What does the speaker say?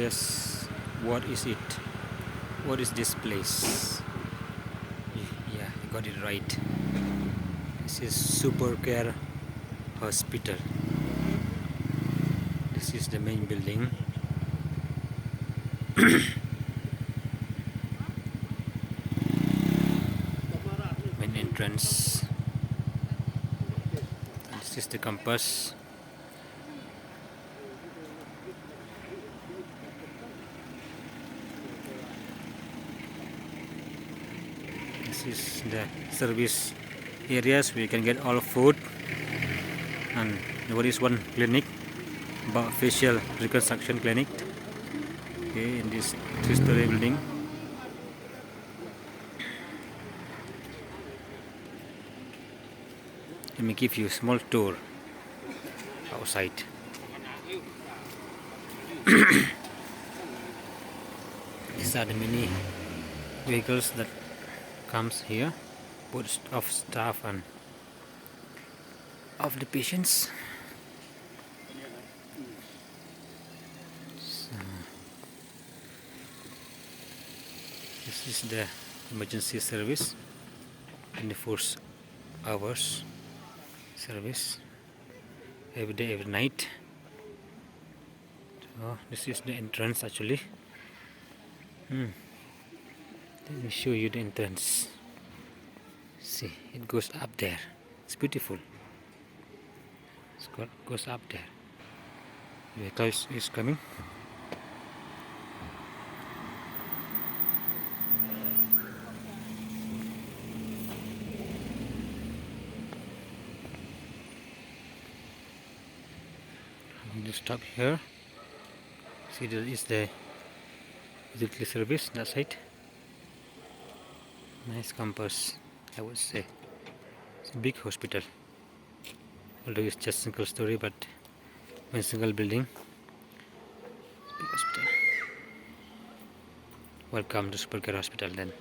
guess what is it? What is this place? Yeah, I got it right. This is Supercare Hospital. This is the main building. Main entrance. And this is the campus. This is the service areas where you can get all food, and there is one clinic, facial reconstruction clinic. Okay, in this 3-story building. Let me give you a small tour outside. These are the many vehicles that comes here, both of staff and of the patients. So, this is the emergency service, 24 hours service, every day, every night. So this is the entrance actually. Let me show you the entrance. See, it goes up there. It's beautiful. It goes up there. The vehicle is coming. You stop here. See, there is the utility service. That's it. Nice campus, I would say. It's a big hospital. Although it's just single story, but one single building. Big hospital. Welcome to Supercare Hospital then.